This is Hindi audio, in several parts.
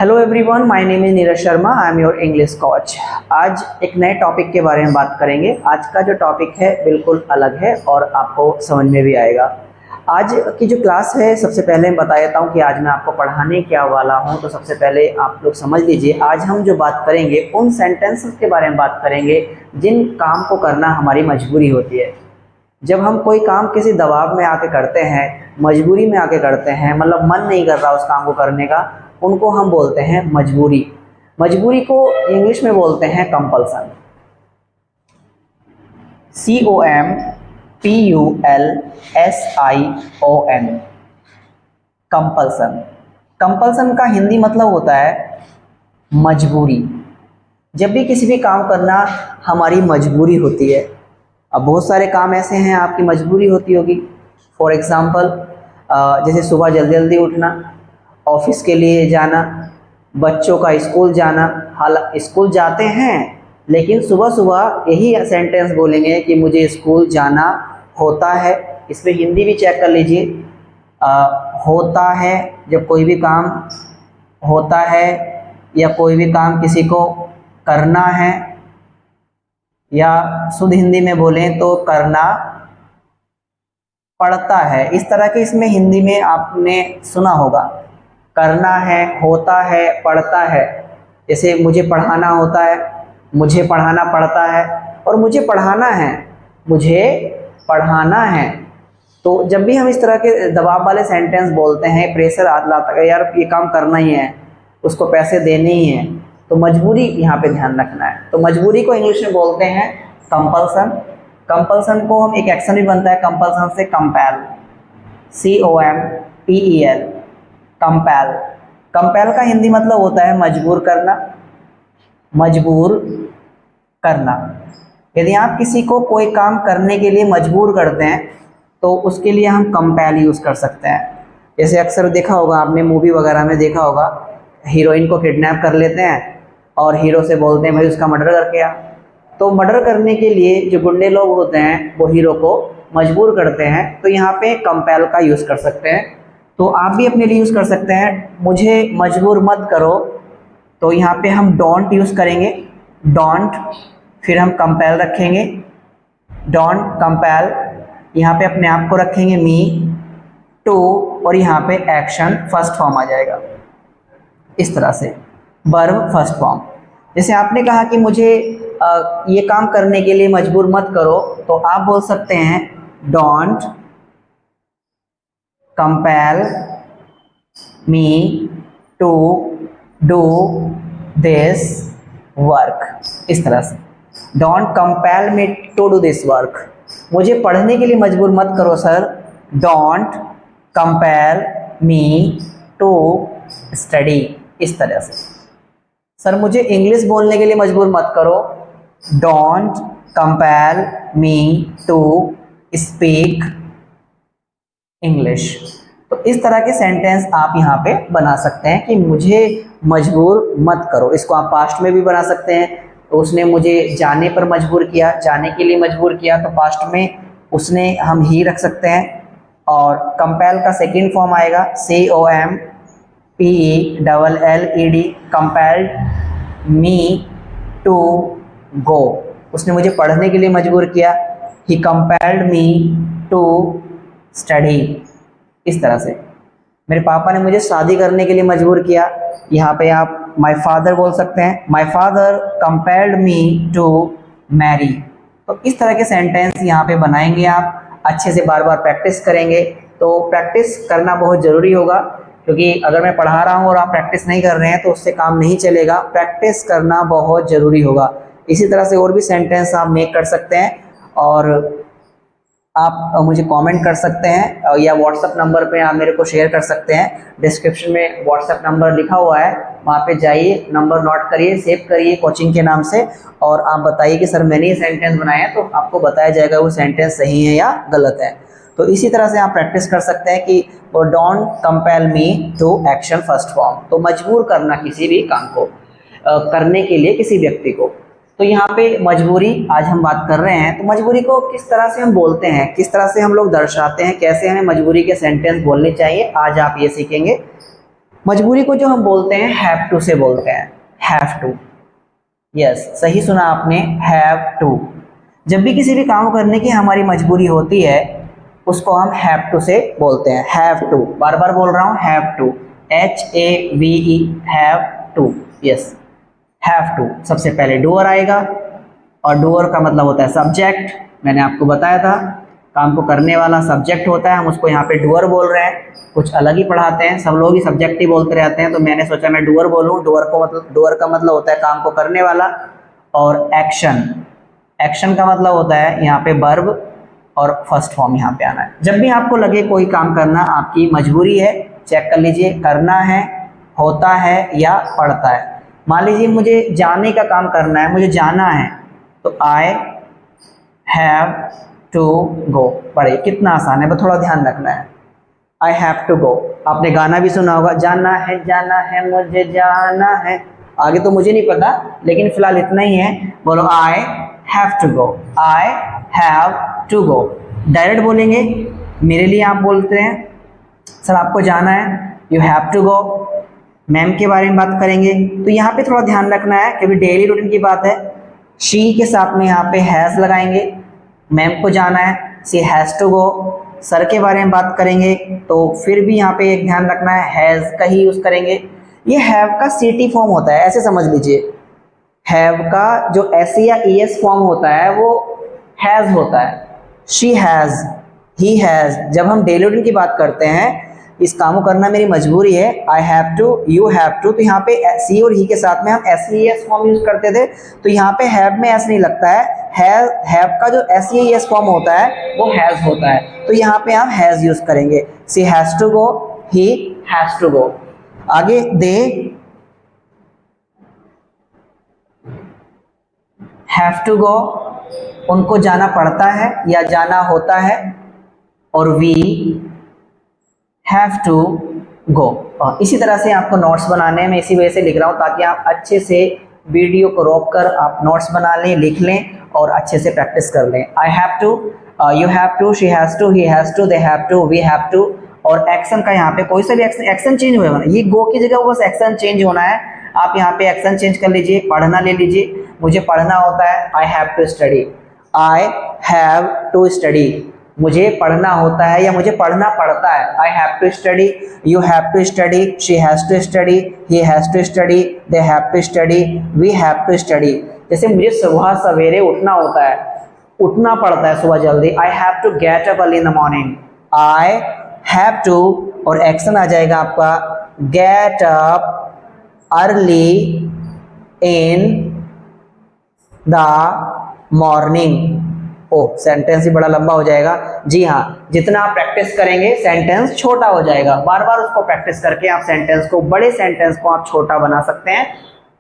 Hello everyone, my name is Neeraj Sharma. I am your English coach. आज एक नए टॉपिक के बारे में बात करेंगे। आज का जो टॉपिक है बिल्कुल अलग है और आपको समझ में भी आएगा। आज की जो क्लास है, सबसे पहले मैं बता देता हूँ कि आज मैं आपको पढ़ाने क्या वाला हूँ। तो सबसे पहले आप लोग समझ लीजिए, आज हम जो बात करेंगे उन सेंटेंसेस के बारे में बात करेंगे जिन काम को करना हमारी मजबूरी होती है। जब हम कोई काम किसी दबाव में आके करते हैं, मजबूरी में आके करते हैं, मतलब मन नहीं कर रहा उस काम को करने का, उनको हम बोलते हैं मजबूरी। मजबूरी को इंग्लिश में बोलते हैं कंपल्सन। COMPULSION, compulsion. कंपल्सन का हिंदी मतलब होता है मजबूरी। जब भी किसी भी काम करना हमारी मजबूरी होती है। अब बहुत सारे काम ऐसे हैं आपकी मजबूरी होती होगी। फॉर एग्ज़ाम्पल, जैसे सुबह जल्दी जल्दी उठना, ऑफिस के लिए जाना, बच्चों का स्कूल जाना। हाल स्कूल जाते हैं लेकिन सुबह सुबह यही सेंटेंस बोलेंगे कि मुझे स्कूल जाना होता है। इसमें हिंदी भी चेक कर लीजिए। होता है, जब कोई भी काम होता है या कोई भी काम किसी को करना है, या शुद्ध हिंदी में बोलें तो करना पड़ता है। इस तरह के इसमें हिंदी में आपने सुना होगा, करना है, होता है, पढ़ता है। जैसे मुझे पढ़ाना होता है, मुझे पढ़ाना पड़ता है, और मुझे पढ़ाना है, मुझे पढ़ाना है। तो जब भी हम इस तरह के दबाव वाले सेंटेंस बोलते हैं, प्रेशर लाता है यार ये काम करना ही है, उसको पैसे देने ही हैं, तो मजबूरी यहाँ पे ध्यान रखना है। तो मजबूरी को इंग्लिश में बोलते हैं कंपल्सन। कंपल्सन को हम एक एक्शन भी बनता है कंपल्सन से, कंपेल, COMPEL, कंपेल। कंपेल का हिंदी मतलब होता है मजबूर करना। मजबूर करना। यदि आप किसी को कोई काम करने के लिए मजबूर करते हैं तो उसके लिए हम कंपेल यूज़ कर सकते हैं। जैसे अक्सर देखा होगा आपने, मूवी वगैरह में देखा होगा, हीरोइन को किडनैप कर लेते हैं और हीरो से बोलते हैं भाई उसका मर्डर करके आ। तो मर्डर करने के लिए जो गुंडे लोग होते हैं वो हीरो को मजबूर करते हैं, तो यहाँ पे कंपेल का यूज़ कर सकते हैं। तो आप भी अपने लिए यूज़ कर सकते हैं, मुझे मजबूर मत करो। तो यहाँ पे हम डोंट यूज़ करेंगे, डोंट, फिर हम कंपेल रखेंगे, डोंट कंपेल, यहाँ पे अपने आप को रखेंगे मी, टू, और यहाँ पे एक्शन फर्स्ट फॉर्म आ जाएगा। इस तरह से वर्ब फर्स्ट फॉर्म। जैसे आपने कहा कि मुझे ये काम करने के लिए मजबूर मत करो, तो आप बोल सकते हैं don't compel me to do this work. इस तरह से don't compel me to do this work. मुझे पढ़ने के लिए मजबूर मत करो sir, don't compel me to study. इस तरह से सर मुझे इंग्लिश बोलने के लिए मजबूर मत करो, don't compel me to speak English. तो इस तरह के सेंटेंस आप यहाँ पे बना सकते हैं कि मुझे मजबूर मत करो। इसको आप पास्ट में भी बना सकते हैं। तो उसने मुझे जाने पर मजबूर किया, जाने के लिए मजबूर किया, तो पास्ट में उसने हम ही रख सकते हैं। और कंपेल का सेकेंड फॉर्म आएगा COMPELLED, compelled me to go. उसने मुझे पढ़ने के लिए मजबूर किया, he compelled me to study. इस तरह से मेरे पापा ने मुझे शादी करने के लिए मजबूर किया, यहाँ पे आप माय फादर बोल सकते हैं, my father compelled me to marry. तो इस तरह के सेंटेंस यहाँ पे बनाएंगे आप, अच्छे से बार बार प्रैक्टिस करेंगे। तो प्रैक्टिस करना बहुत ज़रूरी होगा, क्योंकि अगर मैं पढ़ा रहा हूँ और आप प्रैक्टिस नहीं कर रहे हैं तो उससे काम नहीं चलेगा। प्रैक्टिस करना बहुत ज़रूरी होगा। इसी तरह से और भी सेंटेंस आप मेक कर सकते हैं, और आप मुझे कमेंट कर सकते हैं या व्हाट्सएप नंबर पे आप मेरे को शेयर कर सकते हैं। डिस्क्रिप्शन में व्हाट्सएप नंबर लिखा हुआ है, वहाँ पे जाइए, नंबर नोट करिए, सेव करिए कोचिंग के नाम से, और आप बताइए कि सर मैंने ये सेंटेंस बनाया है, तो आपको बताया जाएगा वो सेंटेंस सही है या गलत है। तो इसी तरह से आप प्रैक्टिस कर सकते हैं कि don't compel me to action first form. तो मजबूर करना किसी भी काम को करने के लिए किसी व्यक्ति को। तो यहाँ पे मजबूरी आज हम बात कर रहे हैं। तो मजबूरी को किस तरह से हम बोलते हैं, किस तरह से हम लोग दर्शाते हैं, कैसे हमें मजबूरी के सेंटेंस बोलने चाहिए, आज आप ये सीखेंगे। मजबूरी को जो हम बोलते हैं हैव टू से बोलते हैं, हैव टू। यस, सही सुना आपने, हैव टू। जब भी किसी भी काम करने की हमारी मजबूरी होती है उसको हम हैव टू से बोलते हैं, हैव टू। बार बार बोल रहा हूँ, have to, HAVE, have to. Yes, have to. सबसे पहले डूअर आएगा और डूअर का मतलब होता है सब्जेक्ट। मैंने आपको बताया था काम को करने वाला सब्जेक्ट होता है, हम उसको यहाँ पे डूअर बोल रहे हैं। कुछ अलग ही पढ़ाते हैं, सब लोग ही सब्जेक्ट ही बोलते रहते हैं, तो मैंने सोचा मैं डूअर बोलूँ। डूअर का मतलब होता है काम को करने वाला। और एक्शन, एक्शन का मतलब होता है यहाँ पे वर्ब और फर्स्ट फॉर्म यहाँ पे आना है। जब भी आपको लगे कोई काम करना आपकी मजबूरी है, चेक कर लीजिए, करना है, होता है या पड़ता है। मान लीजिए मुझे जाने का काम करना है, मुझे जाना है, तो आई हैव टू गो। पढ़िए कितना आसान है, बस थोड़ा ध्यान रखना है। आई हैव टू गो, आपने गाना भी सुना होगा, जाना है मुझे जाना है। आगे तो मुझे नहीं पता, लेकिन फिलहाल इतना ही है। बोलो I have to go, I have to go. Direct बोलेंगे, मेरे लिए आप बोलते हैं सर आपको जाना है, you have to go. Ma'am के बारे में बात करेंगे तो यहाँ पे थोड़ा ध्यान रखना है क्योंकि डेली रूटीन की बात है। शी के साथ में यहाँ पे हैज़ लगाएंगे, मैम को जाना है, she has to go. Sir के बारे में बात करेंगे तो फिर भी यहाँ पे एक ध्यान रखना है, हैज़ का ही यूज़ करेंगे। ये हैव का सीटी फॉर्म होता है, ऐसे समझ लीजिए। हैव का जो एस या ES फॉर्म होता है वो हैज़ होता है। She has, he has. जब हम डेली रूटीन की बात करते हैं, इस काम को करना मेरी मजबूरी है, I have to, you have to, तो यहाँ पे सी और ही के साथ में हम SES फॉर्म यूज करते थे, तो यहाँ पे हैव में एस नहीं लगता है। हैव का जो SES फॉर्म होता है वो हैज होता है, तो यहाँ पे हम हैज यूज करेंगे। She has to go, he has to go. आगे दे हैव टू गो, उनको जाना पड़ता है या जाना होता है। और वी हैव टू गो। और इसी तरह से आपको नोट्स बनाने हैं, मैं इसी वजह से लिख रहा हूँ ताकि आप अच्छे से वीडियो को रोक कर आप नोट्स बना लें, लिख लें और अच्छे से प्रैक्टिस कर लें। I have to, you have to, she has to, he has to, they have to, we have to. और एक्शन का यहाँ पे कोई सा भी एक्शन चेंज होगा ना, ये गो की जगह बस एक्शन चेंज होना है। आप यहाँ पे एक्शन चेंज कर लीजिए, पढ़ना ले लीजिए। मुझे पढ़ना होता है, I have to study, I have to study. मुझे पढ़ना होता है या मुझे पढ़ना पड़ता है, I have to study, you have to study, she has to study, he has to study, they have to study, we have to study. जैसे मुझे सुबह सवेरे उठना होता है, उठना पड़ता है सुबह जल्दी, I have to get up early in the morning, I have to. और एक्शन आ जाएगा आपका get up early in the morning. ओ, सेंटेंस ही बड़ा लंबा हो जाएगा। जी हाँ, जितना आप प्रैक्टिस करेंगे सेंटेंस छोटा हो जाएगा। बार बार उसको प्रैक्टिस करके आप सेंटेंस को, बड़े सेंटेंस को आप छोटा बना सकते हैं।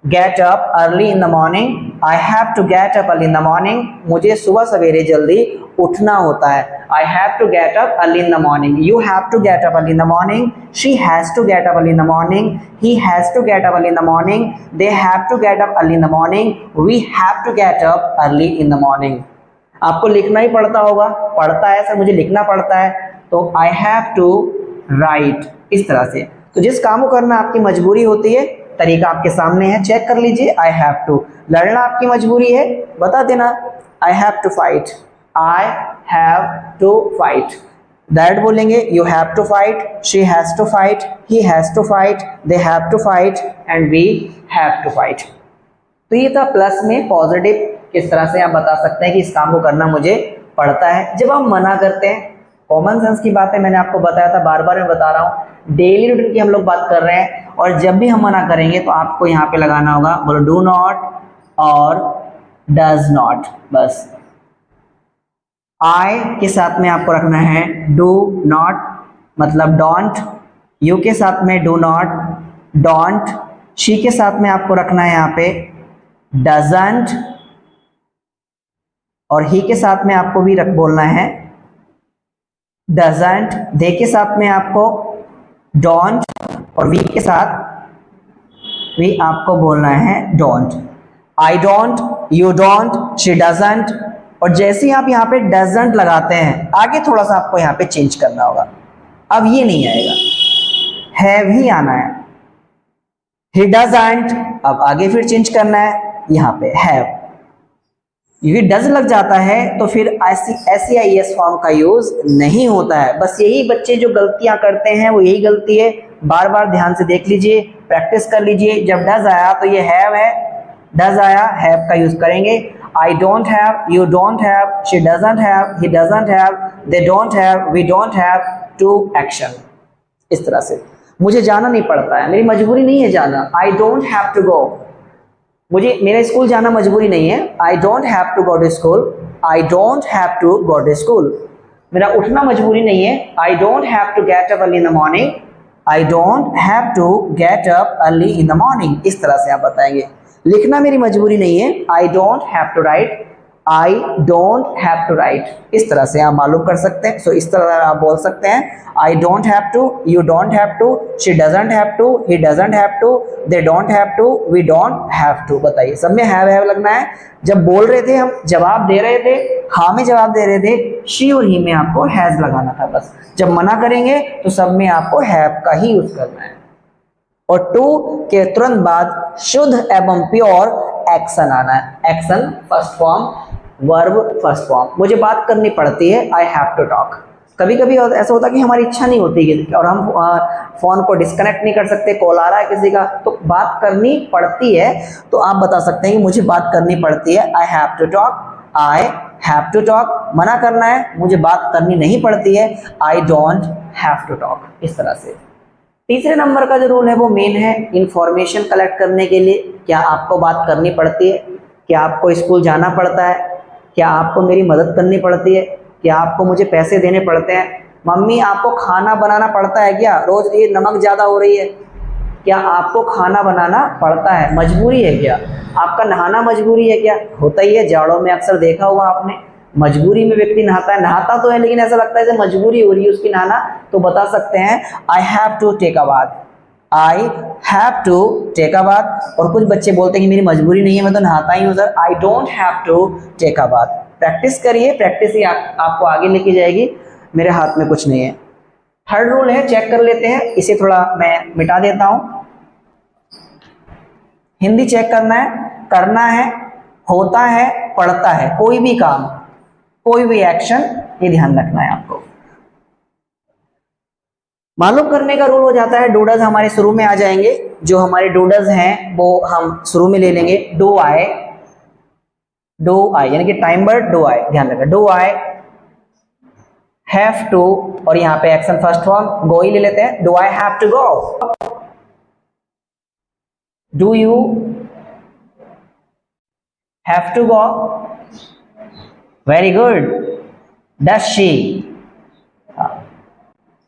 Get up early in the morning, I have to get up early in the morning. मुझे सुबह सवेरे जल्दी उठना होता है, I have to get up early in the morning, you have to get up early in the morning, she has to get up early in the morning, he has to get up early in the morning, they have to get up early in the morning, we have to get up early in the morning. आपको लिखना ही पड़ता होगा, पढ़ता है सर मुझे लिखना पड़ता है, तो आई हैव टू राइट, इस तरह से। तो जिस काम को करना आपकी मजबूरी होती है, तरीका आपके सामने है, चेक कर लीजिए। आई हैव टू, लड़ना आपकी मजबूरी है, बता देना, I have to fight, I have to fight. That बोलेंगे, you have to fight, she has to fight, he has to fight, they have to fight and we have to fight. तो ये था प्लस में पॉजिटिव, किस तरह से आप बता सकते हैं कि इस काम को करना मुझे पड़ता है। जब हम मना करते हैं, कॉमन सेंस की बात है, मैंने आपको बताया था, बार बार मैं बता रहा हूँ, डेली रूटीन की हम लोग बात कर रहे हैं। और जब भी हम मना करेंगे तो आपको यहाँ पे लगाना होगा, बोलो डू नॉट और डज नॉट। बस आई के साथ में आपको रखना है डू नॉट, मतलब डोंट। यू के साथ में डू नॉट, डोंट। शी के साथ में आपको रखना है यहाँ पे डजंट, और ही के साथ में आपको भी बोलना है डजंट। दे के साथ में आपको डोंट, और वी के साथ भी आपको बोलना है don't. I don't, you don't, she doesn't. और जैसे ही आप यहाँ पे डजंट लगाते हैं, आगे थोड़ा सा आपको यहाँ पे चेंज करना होगा। अब ये नहीं आएगा, हैव ही आना है। ही डजंट, अब आगे फिर चेंज करना है, यहाँ पे हैव, क्योंकि डज लग जाता है तो फिर SEIS फॉर्म का यूज नहीं होता है। बस यही बच्चे जो गलतियां करते हैं वो यही गलती है, बार बार ध्यान से देख लीजिए, प्रैक्टिस कर लीजिए। जब डज आया तो ये हैव है, डज आया हैव का यूज करेंगे। I don't have, you don't have, she doesn't have, he doesn't have, they don't have, we don't have to action. इस तरह से मुझे जाना नहीं पड़ता है, मेरी मजबूरी नहीं है जाना। I don't have to go, मुझे मेरे स्कूल जाना मजबूरी नहीं है। I don't have to go to school, I don't have to go to school. मेरा उठना मजबूरी नहीं है। I don't have to get up early in the morning, I don't have to get up early in the morning. इस तरह से आप बताएंगे। लिखना मेरी मजबूरी नहीं है। I don't have to write, I don't have to write. इस तरह से आप मालूम कर सकते हैं। सो इस तरह आप बोल सकते हैं, I don't have to, you don't have to, she doesn't have to, he doesn't have to, they don't have to, we don't have to. बताइए, सब में हैव लगना है। जब बोल रहे थे हम, जवाब दे रहे थे, हाँ में जवाब दे रहे थे, शी और ही में आपको हैज लगाना था बस। जब मना करेंगे तो सब में आपको हैव का ही यूज करना है। और टू के तुरंत बाद शुद्ध एवं प्योर एक्शन आना है। Action first form, verb first form. मुझे बात करनी पड़ती है, आई हैव टू टॉक। कभी कभी ऐसा होता है कि हमारी इच्छा नहीं होती है और हम फोन को डिस्कनेक्ट नहीं कर सकते, कॉल आ रहा है किसी का, तो बात करनी पड़ती है। तो आप बता सकते हैं कि मुझे बात करनी पड़ती है, I have to talk, I have to talk. मना करना है, मुझे बात करनी नहीं पड़ती है, I don't have to talk. इस तरह से तीसरे नंबर का जो रूल है वो मेन है, इंफॉर्मेशन कलेक्ट करने के लिए। क्या आपको बात करनी पड़ती है? क्या आपको स्कूल जाना पड़ता है? क्या आपको मेरी मदद करनी पड़ती है? क्या आपको मुझे पैसे देने पड़ते हैं? मम्मी आपको खाना बनाना पड़ता है क्या? रोज ये नमक ज़्यादा हो रही है। क्या आपको खाना बनाना पड़ता है? मजबूरी है क्या? आपका नहाना मजबूरी है क्या? होता ही है, जाड़ों में अक्सर देखा हुआ आपने, मजबूरी में व्यक्ति नहाता है। नहाता तो है लेकिन ऐसा लगता है जैसे मजबूरी हो रही है उसकी नहाना। तो बता सकते हैं, I have to take a bath, I have to take a bath. और कुछ बच्चे बोलते हैं कि मेरी मजबूरी नहीं है, मैं तो नहाता ही हूँ sir, I don't have to take a bath. Practice करिए, प्रैक्टिस ही आपको आगे लेके जाएगी। मेरे हाथ में कुछ नहीं है। थर्ड रूल है, चेक कर लेते हैं, इसे थोड़ा मैं मिटा देता हूँ। हिंदी चेक करना है, होता है, पढ़ता है, कोई भी काम, कोई भी एक्शन, ये ध्यान रखना है आपको। मालूम करने का रूल हो जाता है, डूडल्स हमारे शुरू में आ जाएंगे। जो हमारे डूडल्स हैं वो हम शुरू में ले लेंगे। डू आई, यानी कि टाइम वर्ड डू आई, ध्यान रखना। डू आई हैव टू, और यहाँ पे एक्शन फर्स्ट फॉर्म गो ही ले लेते हैं। Do I have to go, do you have to go, very good. Does she,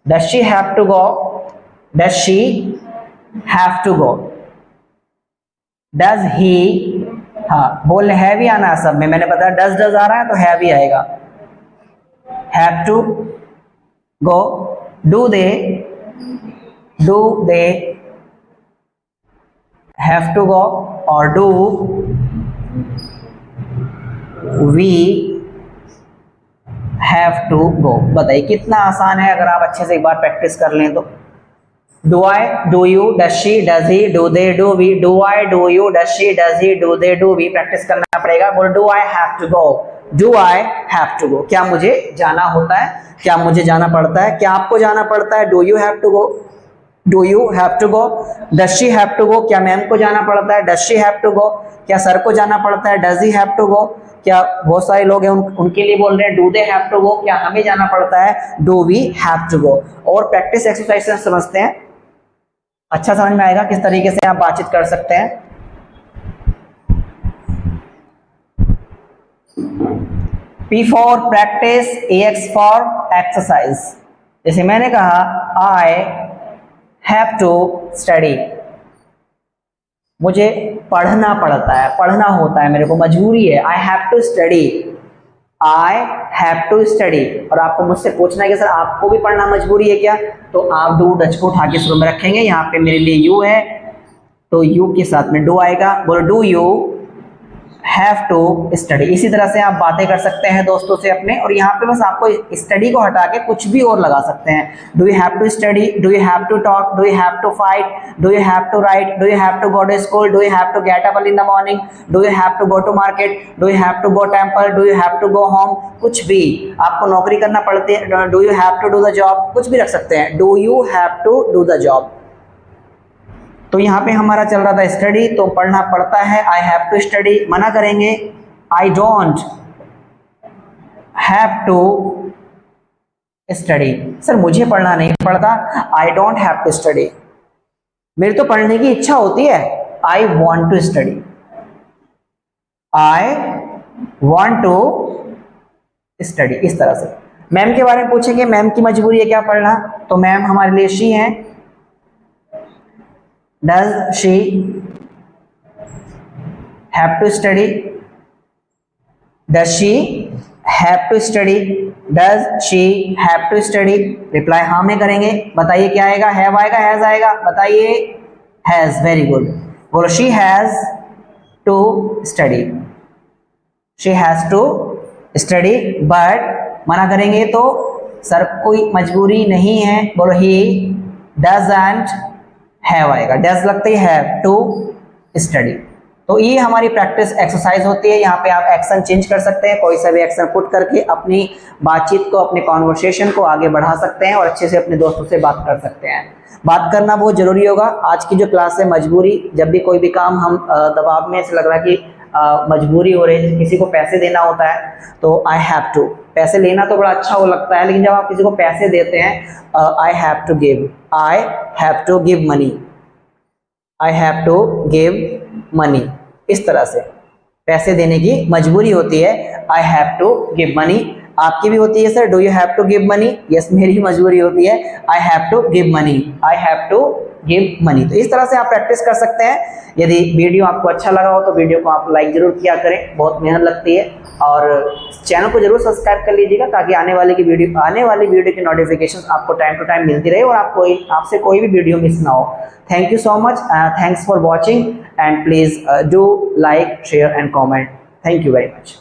does she have to go, does she have to go, does he, हाँ बोलने है भी आना सब में, मैंने बताया डज आ रहा है तो है भी आएगा। have to go, do they have to go, और do we have to go. बताइए कितना आसान है अगर आप अच्छे से एक बार प्रैक्टिस कर लें तो। Do I, do you, does she, does he, do they, do we, do I, do you, does she, does he, do they, do we. Practice करना पड़ेगा। बोल, do I have to go, do I have to go. क्या मुझे जाना होता है? क्या मुझे जाना पड़ता है? क्या आपको जाना पड़ता है? Do you have to go, do you have to go. Does she have to go, क्या मैम को जाना पड़ता है? Does she have to go. क्या सर को जाना पड़ता है? Does he have to go. क्या बहुत सारे लोग हैं उनके लिए बोल रहे हैं do they have to go, क्या हमें जाना पड़ता है? Do we have to go. और प्रैक्टिस एक्सरसाइज से समझते हैं, अच्छा समझ में आएगा किस तरीके से आप बातचीत कर सकते हैं। P for practice, AX for exercise. जैसे मैंने कहा आई हैव टू स्टडी, मुझे पढ़ना पड़ता है, पढ़ना होता है, मेरे को मजबूरी है। I have to study, I have to study. और आपको मुझसे पूछना है कि सर आपको भी पढ़ना मजबूरी है क्या? तो आप डू डच को उठा के शुरू में रखेंगे। यहाँ पे मेरे लिए यू है तो यू के साथ में डू आएगा। बोलो, do you have to study. इसी तरह से आप बातें कर सकते हैं दोस्तों से अपने, और यहाँ पे बस आपको स्टडी को हटा के कुछ भी और लगा सकते हैं। Do you have to study, do you have to talk, do you have to fight, do you have to write, do you have to go to school, do you have to get up early in the morning, do you have to go to market, do you have to go temple, do you have to go home. कुछ भी आपको नौकरी करना पड़ती है, do you have to do the job, कुछ भी रख सकते हैं। Do you have to do the job. तो यहाँ पे हमारा चल रहा था स्टडी, तो पढ़ना पड़ता है, आई हैव टू स्टडी। मना करेंगे, I don't have to study. Sir मुझे पढ़ना नहीं पड़ता, I don't have to study. मेरी तो पढ़ने की इच्छा होती है, I want to study. I want to study. इस तरह से मैम के बारे में पूछेंगे, मैम की मजबूरी है क्या पढ़ना, तो मैम हमारे लिए शी है। Does she have to study? Does she have to study? Does she have to study? Reply हाँ में करेंगे। बताइए क्या आएगा, हैव आएगा, हैज आएगा? बताइए हैज। Very good. बोलो she has to study. She has to study, but मना करेंगे तो सर कोई मजबूरी नहीं है। बोलो he doesn't हैव आएगा, डज लगते ही हैव टू स्टडी। तो ये हमारी प्रैक्टिस एक्सरसाइज होती है। यहाँ पे आप एक्शन चेंज कर सकते हैं, कोई सा भी एक्शन पुट करके अपनी बातचीत को, अपने कॉन्वर्सेशन को आगे बढ़ा सकते हैं और अच्छे से अपने दोस्तों से बात कर सकते हैं। बात करना बहुत जरूरी होगा। आज की जो क्लास है मजबूरी, जब भी कोई भी काम हम दबाव में ऐसे लग रहा है कि मजबूरी हो रही है, किसी को पैसे देना होता है तो आई हैव टू। पैसे लेना तो बड़ा अच्छा वो लगता है, लेकिन जब आप किसी को पैसे देते हैं, I have to give, I have to give money, I have to give money. इस तरह से पैसे देने की मजबूरी होती है, I have to give money. आपकी भी होती है sir, do you have to give money? Yes, मेरी मजबूरी होती है, I have to give money, I have to give money. तो इस तरह से आप प्रैक्टिस कर सकते हैं। यदि वीडियो आपको अच्छा लगा हो तो वीडियो को आप लाइक जरूर किया करें, बहुत मेहनत लगती है। और चैनल को जरूर सब्सक्राइब कर लीजिएगा ताकि आने वाली वीडियो की नोटिफिकेशंस आपको टाइम टू टाइम मिलती रहे और आपसे कोई भी वीडियो मिस ना हो। Thank you so much, thanks for watching, and please do like, share and comment. Thank you very much.